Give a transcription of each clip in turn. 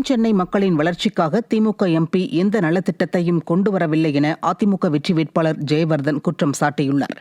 தென் சென்னை மக்களின் வளர்ச்சிக்காக திமுக எம்பி எந்த நலத்திட்டத்தையும் கொண்டு வரவில்லை என அதிமுக வெற்றி வேட்பாளர் ஜெயவர்தன் குற்றம் சாட்டியுள்ளார்.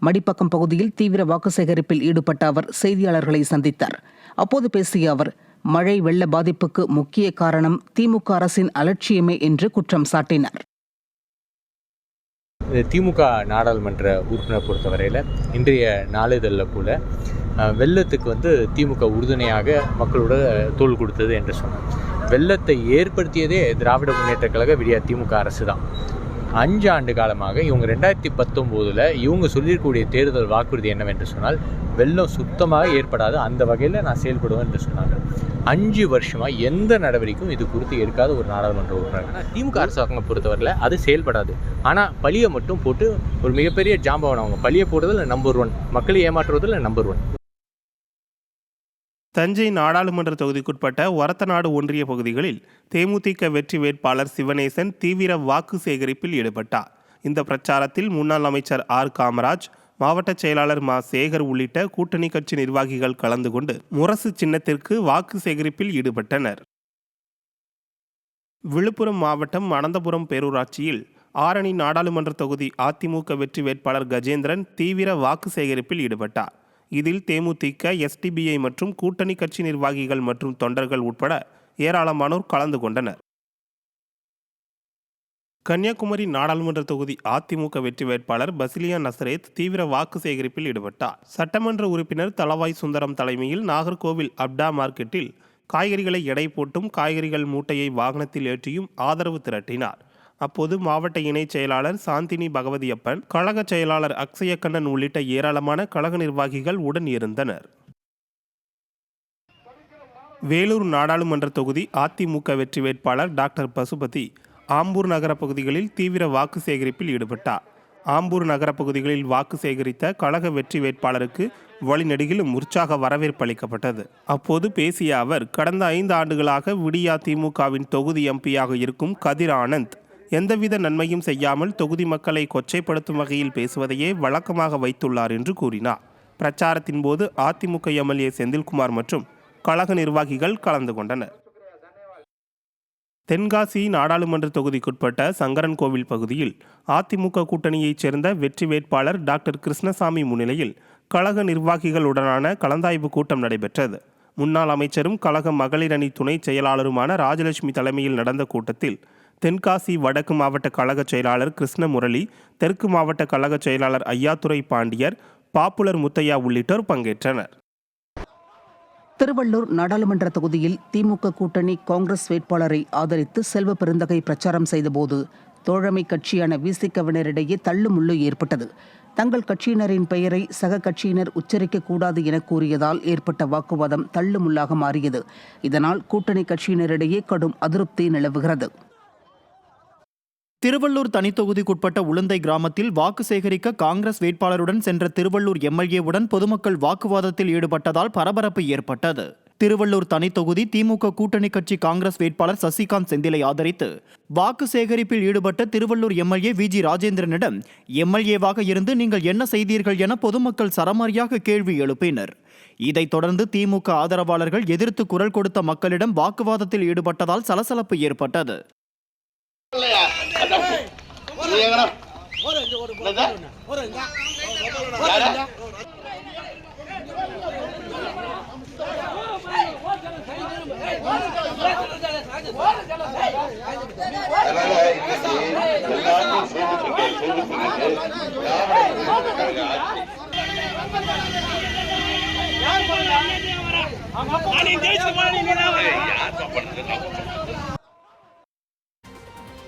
மடிப்பக்கம் பகுதியில் தீவிர வாக்கு சேகரிப்பில் ஈடுபட்ட அவர் செய்தியாளர்களை சந்தித்தார். அப்போது பேசிய அவர், மழை வெள்ள பாதிப்புக்கு முக்கிய காரணம் திமுக அரசின் அலட்சியமே என்று குற்றம் சாட்டினார். திமுக நாடாளுமன்ற உறுப்பினர் பொறுத்தவரையில் இன்றைய நாளிதழில் கூட வெள்ளத்துக்கு திமுக உறுதுணையாக மக்களோட தோள் கொடுத்தது என்று சொன்னார். வெள்ளத்தை ஏற்படுத்தியதே திராவிட முன்னேற்ற கழக விடியா திமுக அரசு தான். 5 ஆண்டு காலமாக இவங்க 2019 இவங்க சொல்லியிருக்கக்கூடிய தேர்தல் வாக்குறுதி என்னவென்று சொன்னால், வெள்ளம் சுத்தமாக ஏற்படாது, அந்த வகையில் நான் செயல்படுவேன் என்று சொன்னாங்க. 5 வருஷமாக எந்த நடவடிக்கையும் இது குறித்து எடுக்காத ஒரு நாடாளுமன்ற உறுப்பினர். திமுக அரசாங்க பொறுத்தவரையில் அது செயல்படாது. ஆனால் பழியை மட்டும் போட்டு ஒரு மிகப்பெரிய ஜாம்பவன். அவங்க பழியை போடுறதில் நம்பர் 1, மக்களை ஏமாற்றுவதில் நம்பர் 1. தஞ்சை நாடாளுமன்ற தொகுதிக்குட்பட்ட ஒரத்தநாடு ஒன்றிய பகுதிகளில் தேமுதிக வெற்றி வேட்பாளர் சிவனேசன் தீவிர வாக்கு சேகரிப்பில் ஈடுபட்டார். இந்த பிரச்சாரத்தில் முன்னாள் அமைச்சர் ஆர் காமராஜ், மாவட்ட செயலாளர் மா சேகர் உள்ளிட்ட கூட்டணி கட்சி நிர்வாகிகள் கலந்து கொண்டு முரசு சின்னத்திற்கு வாக்கு சேகரிப்பில் ஈடுபட்டனர். விழுப்புரம் மாவட்டம் அனந்தபுரம் பேரூராட்சியில் ஆரணி நாடாளுமன்ற தொகுதி அதிமுக வெற்றி வேட்பாளர் கஜேந்திரன் தீவிர வாக்கு சேகரிப்பில் ஈடுபட்டார். இதில் தேமுதிக, எஸ்டிபிஐ மற்றும் கூட்டணி கட்சி நிர்வாகிகள் மற்றும் தொண்டர்கள் உட்பட ஏராளமானோர் கலந்து கொண்டனர். கன்னியாகுமரி நாடாளுமன்ற தொகுதி அதிமுக வெற்றி வேட்பாளர் பசிலியா நசரேத் தீவிர வாக்கு சேகரிப்பில் ஈடுபட்டார். சட்டமன்ற உறுப்பினர் தளவாய் சுந்தரம் தலைமையில் நாகர்கோவில் அப்டா மார்க்கெட்டில் காய்கறிகளை எடை போட்டும் காய்கறிகள் மூட்டையை வாகனத்தில் ஏற்றியும் ஆதரவு திரட்டினார். அப்போது மாவட்ட இணைச் செயலாளர் சாந்தினி பகவதியப்பன், கழக செயலாளர் அக்ஷயக்கண்ணன் உள்ளிட்ட ஏராளமான கழக நிர்வாகிகள் உடன் இருந்தனர். வேலூர் நாடாளுமன்ற தொகுதி அதிமுக வெற்றி வேட்பாளர் டாக்டர் பசுபதி ஆம்பூர் நகர பகுதிகளில் தீவிர வாக்கு சேகரிப்பில் ஈடுபட்டார். ஆம்பூர் நகர பகுதிகளில் வாக்கு சேகரித்த கழக வெற்றி வேட்பாளருக்கு வழிநெடுகிலும் உற்சாக வரவேற்பு அளிக்கப்பட்டது. அப்போது பேசிய அவர், கடந்த 5 ஆண்டுகளாக விடியா திமுகவின் தொகுதி எம்பியாக இருக்கும் கதிர் ஆனந்த் எந்தவித நன்மையும் செய்யாமல் தொகுதி மக்களை கொச்சைப்படுத்தும் வகையில் பேசுவதையே வழக்கமாக வைத்துள்ளார் என்று கூறினார். பிரச்சாரத்தின் போது அதிமுக எம்எல்ஏ செந்தில்குமார் மற்றும் கழக நிர்வாகிகள் கலந்து கொண்டனர். தென்காசி நாடாளுமன்ற தொகுதிக்குட்பட்ட சங்கரன்கோவில் பகுதியில் அதிமுக கூட்டணியைச் சேர்ந்த வெற்றி வேட்பாளர் டாக்டர் கிருஷ்ணசாமி முன்னிலையில் கழக நிர்வாகிகளுடனான கலந்தாய்வு கூட்டம் நடைபெற்றது. முன்னாள் அமைச்சரும் கழக மகளிர் அணி துணை செயலாளருமான ராஜலட்சுமி தலைமையில் நடந்த கூட்டத்தில் தென்காசி வடக்கு மாவட்ட கழக செயலாளர் கிருஷ்ணமுரளி, தெற்கு மாவட்ட கழக செயலாளர் ஐயாத்துரை பாண்டியர், பாப்புலர் முத்தையா உள்ளிட்டோர் பங்கேற்றனர். திருவள்ளூர் நாடாளுமன்ற தொகுதியில் திமுக கூட்டணி காங்கிரஸ் வேட்பாளரை ஆதரித்து செல்வ பெருந்தகை பிரச்சாரம் செய்தபோது தோழமை கட்சியான விசிகவினரிடையே தள்ளுமுள்ளு ஏற்பட்டது. தங்கள் கட்சியினரின் பெயரை சக கட்சியினர் உச்சரிக்கக்கூடாது என கூறியதால் ஏற்பட்ட வாக்குவாதம் தள்ளுமுள்ளாக மாறியது. இதனால் கூட்டணி கட்சியினரிடையே கடும் அதிருப்தி நிலவுகிறது. திருவள்ளூர் தனித்தொகுதிக்குட்பட்ட உளுந்தை கிராமத்தில் வாக்கு சேகரிக்க காங்கிரஸ் வேட்பாளருடன் சென்ற திருவள்ளூர் எம்எல்ஏவுடன் பொதுமக்கள் வாக்குவாதத்தில் ஈடுபட்டதால் பரபரப்பு ஏற்பட்டது. திருவள்ளூர் தனித்தொகுதி திமுக கூட்டணி கட்சி காங்கிரஸ் வேட்பாளர் சசிகாந்த் செந்திலை ஆதரித்து வாக்கு சேகரிப்பில் ஈடுபட்ட திருவள்ளூர் எம்எல்ஏ விஜி ராஜேந்திரனிடம் எம்எல்ஏவாக இருந்து நீங்கள் என்ன செய்தீர்கள் என பொதுமக்கள் சரமாரியாக கேள்வி எழுப்பினர். இதைத் தொடர்ந்து திமுக ஆதரவாளர்கள் எதிர்த்து குரல் கொடுத்த மக்களிடம் வாக்குவாதத்தில் ஈடுபட்டதால் சலசலப்பு ஏற்பட்டது.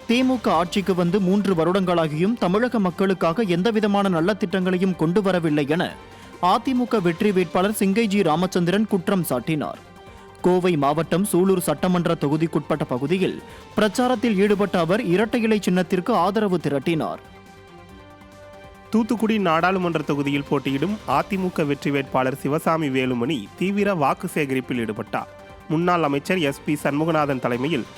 திமுக ஆட்சிக்கு வந்து 3 வருடங்களாகியும் தமிழக மக்களுக்காக எந்தவிதமான நல்ல திட்டங்களையும் கொண்டு வரவில்லை என அதிமுக வெற்றி வேட்பாளர் சிங்கைஜி ராமச்சந்திரன் குற்றம் சாட்டினார். கோவை மாவட்டம் சூலூர் சட்டமன்ற தொகுதிக்குட்பட்ட பகுதியில் பிரச்சாரத்தில் ஈடுபட்ட அவர் இரட்டை இலை சின்னத்திற்கு ஆதரவு திரட்டினார். தூத்துக்குடி நாடாளுமன்ற தொகுதியில் போட்டியிடும் அதிமுக வெற்றி வேட்பாளர் சிவசாமி வேலுமணி தீவிர வாக்கு சேகரிப்பில் ஈடுபட்டார். முன்னாள் அமைச்சர் SP சண்முகநாதன் தலைமையில்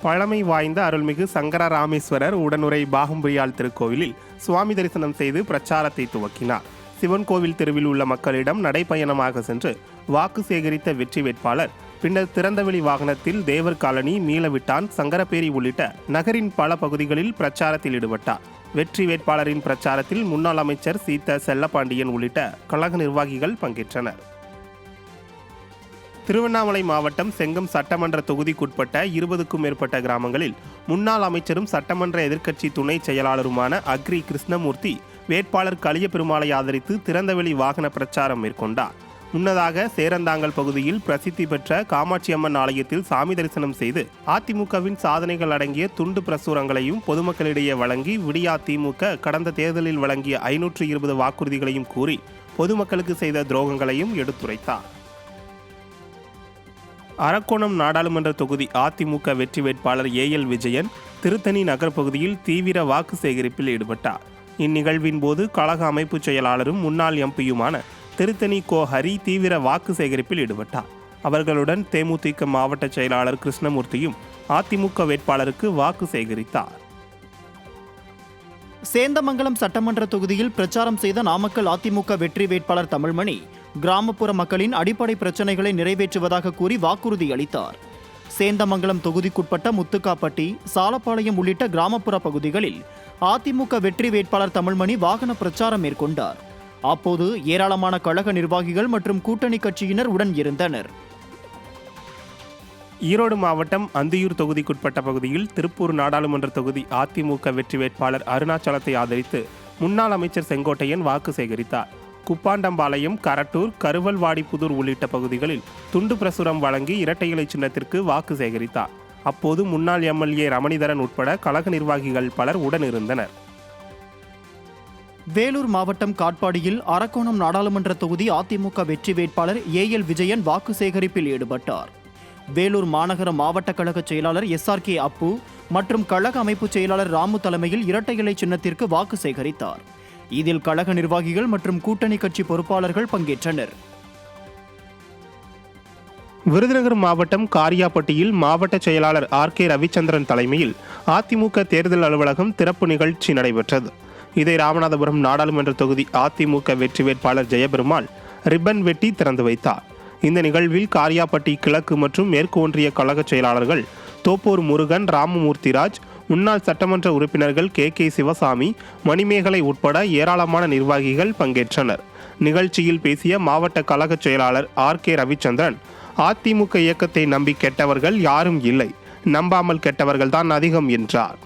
பழமை வாய்ந்த அருள்மிகு சங்கர ராமேஸ்வரர் உடனுரை பாகம்பிரியாள் திருக்கோவிலில் சுவாமி தரிசனம் செய்து பிரச்சாரத்தை துவக்கினார். சிவன் கோவில் தெருவில் உள்ள மக்களிடம் நடைப்பயணமாக சென்று வாக்கு சேகரித்த வெற்றி வேட்பாளர் பின்னர் திறந்தவெளி வாகனத்தில் தேவர் காலனி, மீளவிட்டான், சங்கரப்பேரி உள்ளிட்ட நகரின் பல பகுதிகளில் பிரச்சாரத்தில் ஈடுபட்டார். வெற்றி வேட்பாளரின் பிரச்சாரத்தில் முன்னாள் அமைச்சர் சீத்த செல்லப்பாண்டியன் உள்ளிட்ட கழக நிர்வாகிகள் பங்கேற்றனர். திருவண்ணாமலை மாவட்டம் செங்கம் சட்டமன்ற தொகுதிக்குட்பட்ட 20க்கும் மேற்பட்ட கிராமங்களில் முன்னாள் அமைச்சரும் சட்டமன்ற எதிர்க்கட்சி துணை செயலாளருமான அக்ரி கிருஷ்ணமூர்த்தி வேட்பாளர் கலிய பெருமாளை ஆதரித்து திறந்தவெளி வாகன பிரச்சாரம் மேற்கொண்டார். முன்னதாக சேரந்தாங்கல் பகுதியில் பிரசித்தி பெற்ற காமாட்சியம்மன் ஆலயத்தில் சாமி தரிசனம் செய்து அதிமுகவின் சாதனைகள் அடங்கிய துண்டு பிரசுரங்களையும் பொதுமக்களிடையே வழங்கி விடியா திமுக கடந்த தேர்தலில் வழங்கிய 520 வாக்குறுதிகளையும் கூறி பொதுமக்களுக்கு செய்த துரோகங்களையும் எடுத்துரைத்தார். அரக்கோணம் நாடாளுமன்ற தொகுதி அதிமுக வெற்றி வேட்பாளர் ஏஎல் விஜயன் திருத்தணி நகர் பகுதியில் தீவிர வாக்கு சேகரிப்பில் ஈடுபட்டார். இந்நிகழ்வின் போது கழக அமைப்பு செயலாளரும் முன்னாள் எம்பியுமான திருத்தணி கோ ஹரி தீவிர வாக்கு சேகரிப்பில் ஈடுபட்டார். அவர்களுடன் தேமுதிக மாவட்ட செயலாளர் கிருஷ்ணமூர்த்தியும் அதிமுக வேட்பாளருக்கு வாக்கு சேகரித்தார். சேந்தமங்கலம் சட்டமன்ற தொகுதியில் பிரச்சாரம் செய்த நாமக்கல் அதிமுக வெற்றி வேட்பாளர் தமிழ்மணி கிராமப்புற மக்களின் அடிப்படை பிரச்சனைகளை நிறைவேற்றுவதாக கூறி வாக்குறுதி அளித்தார். சேந்தமங்கலம் தொகுதிக்குட்பட்ட முத்துக்காப்பட்டி, சாலப்பாளையம் உள்ளிட்ட கிராமப்புற பகுதிகளில் அதிமுக வெற்றி வேட்பாளர் தமிழ்மணி வாகன பிரச்சாரம் மேற்கொண்டார். அப்போது ஏராளமான கழக நிர்வாகிகள் மற்றும் கூட்டணி கட்சியினர் உடன் இருந்தனர். ஈரோடு மாவட்டம் அந்தியூர் தொகுதிக்குட்பட்ட பகுதியில் திருப்பூர் நாடாளுமன்ற தொகுதி அதிமுக வெற்றி வேட்பாளர் அருணாச்சலத்தை ஆதரித்து முன்னாள் அமைச்சர் செங்கோட்டையன் வாக்கு சேகரித்தார். குப்பாண்டம்பாளையம், கரட்டூர், கருவல்வாடிப்புதூர் உள்ளிட்ட பகுதிகளில் துண்டு பிரசுரம் வழங்கி இரட்டை இலை சின்னத்திற்கு வாக்கு சேகரித்தார். அப்போது முன்னாள் எம்எல்ஏ ரமணிதரன் உட்பட கழக நிர்வாகிகள் பலர் உடனிருந்தனர். வேலூர் மாவட்டம் காட்பாடியில் அரக்கோணம் நாடாளுமன்ற தொகுதி அதிமுக வெற்றி வேட்பாளர் ஏஎல் விஜயன் வாக்கு சேகரிப்பில் ஈடுபட்டார். வேலூர் மாநகர மாவட்ட கழக செயலாளர் SRK அப்பு மற்றும் கழக அமைப்பு செயலாளர் ராமு தலைமையில் இரட்டை இலை சின்னத்திற்கு வாக்கு சேகரித்தார். இதில் கழக நிர்வாகிகள் மற்றும் கூட்டணி கட்சி பொறுப்பாளர்கள் பங்கேற்றனர். விருதுநகர் மாவட்டம் காரியாபட்டியில் மாவட்ட செயலாளர் RK ரவிச்சந்திரன் தலைமையில் அதிமுக தேர்தல் அலுவலகம் திறப்பு நிகழ்ச்சி நடைபெற்றது. இதை ராமநாதபுரம் நாடாளுமன்ற தொகுதி அதிமுக வெற்றி வேட்பாளர் ஜெயபெருமாள் ரிப்பன் வெட்டி திறந்து வைத்தார். இந்த நிகழ்வில் காரியாபட்டி கிழக்கு மற்றும் மேற்கு ஒன்றிய கழக செயலாளர்கள் தோப்பூர் முருகன், ராமமூர்த்திராஜ், முன்னாள் சட்டமன்ற உறுப்பினர்கள் KK சிவசாமி, மணிமேகலை உட்பட ஏராளமான நிர்வாகிகள் பங்கேற்றனர். நிகழ்ச்சியில் பேசிய மாவட்ட கழக செயலாளர் RK ரவிச்சந்திரன், அதிமுக இயக்கத்தை நம்பி கெட்டவர்கள் யாரும் இல்லை, நம்பாமல் கெட்டவர்கள் தான் அதிகம் என்றார்.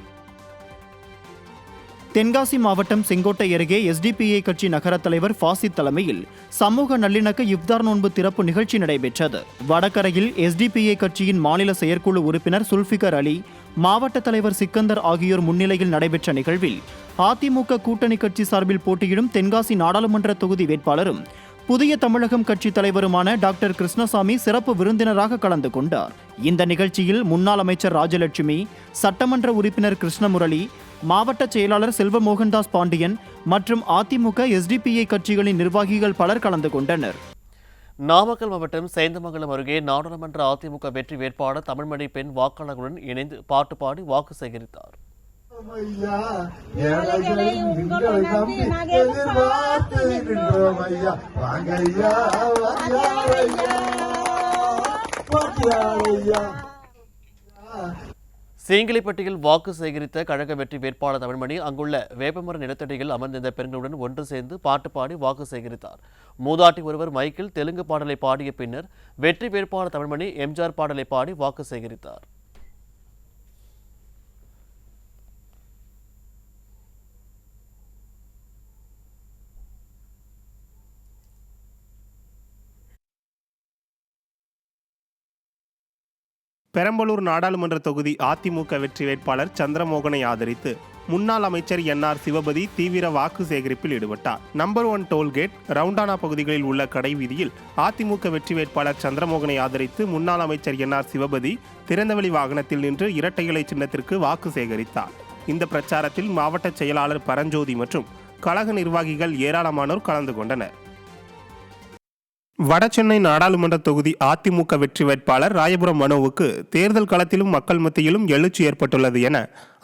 தென்காசி மாவட்டம் செங்கோட்டை அருகே SDPI கட்சி நகர தலைவர் ஃபாசித் தலைமையில் சமூக நல்லிணக்க இஃப்தார் நோன்பு திறப்பு நிகழ்ச்சி நடைபெற்றது. வடகரையில் SDPI கட்சியின் மாநில செயற்குழு உறுப்பினர் சுல்பிகர் அலி, மாவட்ட தலைவர் சிக்கந்தர் ஆகியோர் முன்னிலையில் நடைபெற்ற நிகழ்வில் அதிமுக கூட்டணி கட்சி சார்பில் போட்டியிடும் தென்காசி நாடாளுமன்ற தொகுதி வேட்பாளரும் புதிய தமிழகம் கட்சி தலைவருமான டாக்டர் கிருஷ்ணசாமி சிறப்பு விருந்தினராக கலந்து கொண்டார். இந்த நிகழ்ச்சியில் முன்னாள் அமைச்சர் ராஜலட்சுமி, சட்டமன்ற உறுப்பினர் கிருஷ்ணமுரளி, மாவட்ட செயலாளர் செல்வ மோகன்தாஸ் பாண்டியன் மற்றும் அதிமுக SDPI கட்சிகளின் நிர்வாகிகள் பலர் கலந்து கொண்டனர். நாமக்கல் மாவட்டம் சேந்தமங்கலம் அருகே நாடாளுமன்ற அதிமுக வெற்றி வேட்பாளர் தமிழ்மணி பெண் வாக்காளர்களுடன் இணைந்து பாட்டு பாடி வாக்கு சேகரித்தார். சீங்கிலிப்பட்டியில் வாக்கு சேகரித்த கழக வெற்றி வேட்பாளர் தமிழ்மணி அங்குள்ள வேப்பமர நிலத்தடியில் அமர்ந்திருந்த பெண்களுடன் ஒன்று சேர்ந்து பாட்டு பாடி வாக்கு சேகரித்தார். மூதாட்டி ஒருவர் மைக்கில் தெலுங்கு பாடலை பாடிய பின்னர் வெற்றி வேட்பாளர் தமிழ்மணி எம்ஜிஆர் பாடலை பாடி வாக்கு சேகரித்தார். பெரம்பலூர் நாடாளுமன்ற தொகுதி அதிமுக வெற்றி வேட்பாளர் சந்திரமோகனை ஆதரித்து முன்னாள் அமைச்சர் NR சிவபதி தீவிர வாக்கு சேகரிப்பில் ஈடுபட்டார். நம்பர் 1 டோல்கேட், ரவுண்டானா பகுதிகளில் உள்ள கடை வீதியில் அதிமுக வெற்றி வேட்பாளர் சந்திரமோகனை ஆதரித்து முன்னாள் அமைச்சர் NR சிவபதி திறந்தவெளி வாகனத்தில் நின்று இரட்டை இலை சின்னத்திற்கு வாக்கு சேகரித்தார். இந்த பிரச்சாரத்தில் மாவட்ட செயலாளர் பரஞ்சோதி மற்றும் கழக நிர்வாகிகள் ஏராளமானோர் கலந்து கொண்டனர். வடசென்னை நாடாளுமன்ற தொகுதி அதிமுக வெற்றி வேட்பாளர் ராயபுரம் மனோவுக்கு தேர்தல் களத்திலும் மக்கள் மத்தியிலும் எழுச்சி ஏற்பட்டுள்ளது என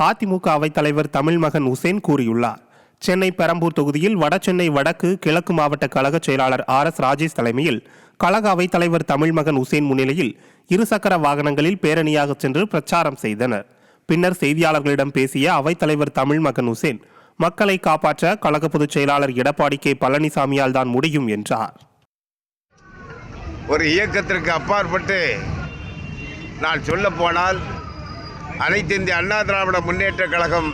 அதிமுக அவைத்தலைவர் தமிழ்மகன் உசேன் கூறியுள்ளார். சென்னை பெரம்பூர் தொகுதியில் வடசென்னை வடக்கு கிழக்கு மாவட்ட கழக செயலாளர் RS ராஜேஷ் தலைமையில் கழக அவைத் தலைவர் தமிழ்மகன் உசேன் முன்னிலையில் இருசக்கர வாகனங்களில் பேரணியாக சென்று பிரச்சாரம் செய்தனர். பின்னர் செய்தியாளர்களிடம் பேசிய அவைத் தலைவர் தமிழ்மகன் உசேன், மக்களை காப்பாற்ற கழக பொதுச் செயலாளர் எடப்பாடி K பழனிசாமியால் தான் முடியும் என்றார். ஒரு இயக்கத்திற்கு அப்பாற்பட்டு நான் சொல்ல போனால் அனைத்து இந்திய அண்ணா திராவிட முன்னேற்ற கழகம்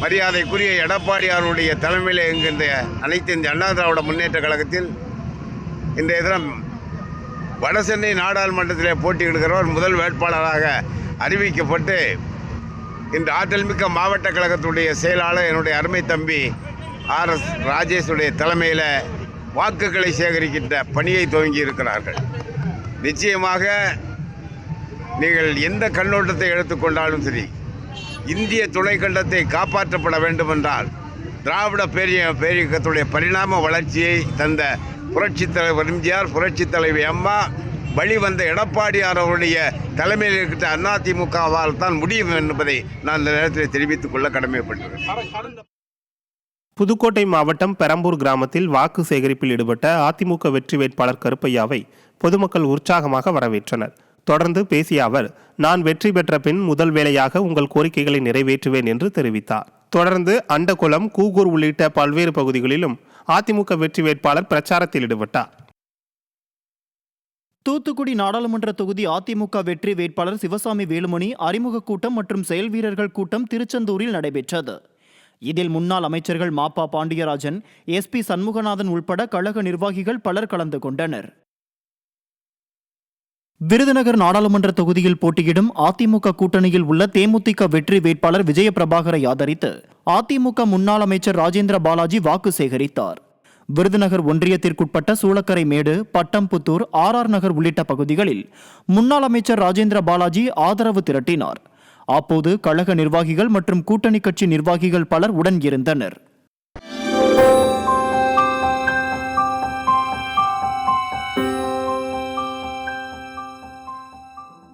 மரியாதைக்குரிய எடப்பாடியாருடைய தலைமையில் என்கின்ற அனைத்து இந்திய அண்ணா திராவிட முன்னேற்ற கழகத்தில் இன்றைய தினம் வடசென்னை நாடாளுமன்றத்திலே போட்டியிடுகிறவர் முதல் வேட்பாளராக அறிவிக்கப்பட்டு இன்று ஆற்றல்மிக்க மாவட்ட கழகத்துடைய செயலாளர் என்னுடைய அருமை தம்பி RS ராஜேஷுடைய தலைமையில் வாக்குகளை சேகரிக்கின்ற பணியை துவங்கி இருக்கிறார்கள். நிச்சயமாக நீங்கள் எந்த கண்ணோட்டத்தை எடுத்துக்கொண்டாலும் சரி, இந்திய துணைக்கண்டத்தை காப்பாற்றப்பட வேண்டுமென்றால் திராவிட பேரியக்கத்துடைய பரிணாம வளர்ச்சியை தந்த புரட்சித் தலைவர் MGR, புரட்சித் தலைவி அம்மா, வழிவந்த எடப்பாடியார் அவருடைய தலைமையில் இருக்கின்ற அதிமுகவால் தான் முடியும் என்பதை நான் இந்த நேரத்தில் தெரிவித்துக் கொள்ள கடமைப்பட்டுள்ளேன். புதுக்கோட்டை மாவட்டம் பெரம்பூர் கிராமத்தில் வாக்கு சேகரிப்பில் ஈடுபட்ட அதிமுக வெற்றி வேட்பாளர் கருப்பையாவை பொதுமக்கள் உற்சாகமாக வரவேற்றனர். தொடர்ந்து பேசிய அவர், நான் வெற்றி பெற்ற பின் முதல் வேளையாக உங்கள் கோரிக்கைகளை நிறைவேற்றுவேன் என்று தெரிவித்தார். தொடர்ந்து அண்டகுளம், கூகூர் உள்ளிட்ட பல்வேறு பகுதிகளிலும் அதிமுக வெற்றி வேட்பாளர் பிரச்சாரத்தில் ஈடுபட்டார். தூத்துக்குடி நாடாளுமன்ற தொகுதி அதிமுக வெற்றி வேட்பாளர் சிவசாமி வேலுமணி அறிமுக கூட்டம் மற்றும் செயல் வீரர்கள் கூட்டம் திருச்செந்தூரில் நடைபெற்றது. இதில் முன்னாள் அமைச்சர்கள் மாப்பா பாண்டியராஜன், SP சண்முகநாதன் உள்பட கழக நிர்வாகிகள் பலர் கலந்து கொண்டனர். விருதுநகர் நாடாளுமன்ற தொகுதியில் போட்டியிடும் அதிமுக கூட்டணியில் உள்ள தேமுதிக வெற்றி வேட்பாளர் விஜயபிரபாகரை ஆதரித்து அதிமுக முன்னாள் அமைச்சர் ராஜேந்திர பாலாஜி வாக்கு சேகரித்தார். விருதுநகர் ஒன்றியத்திற்குட்பட்ட சூளக்கரை மேடு, பட்டம்புத்தூர், RR நகர் உள்ளிட்ட பகுதிகளில் முன்னாள் அமைச்சர் ராஜேந்திர பாலாஜி ஆதரவு திரட்டினார். அப்போது கழக நிர்வாகிகள் மற்றும் கூட்டணி கட்சி நிர்வாகிகள் பலர் உடன் இருந்தனர்.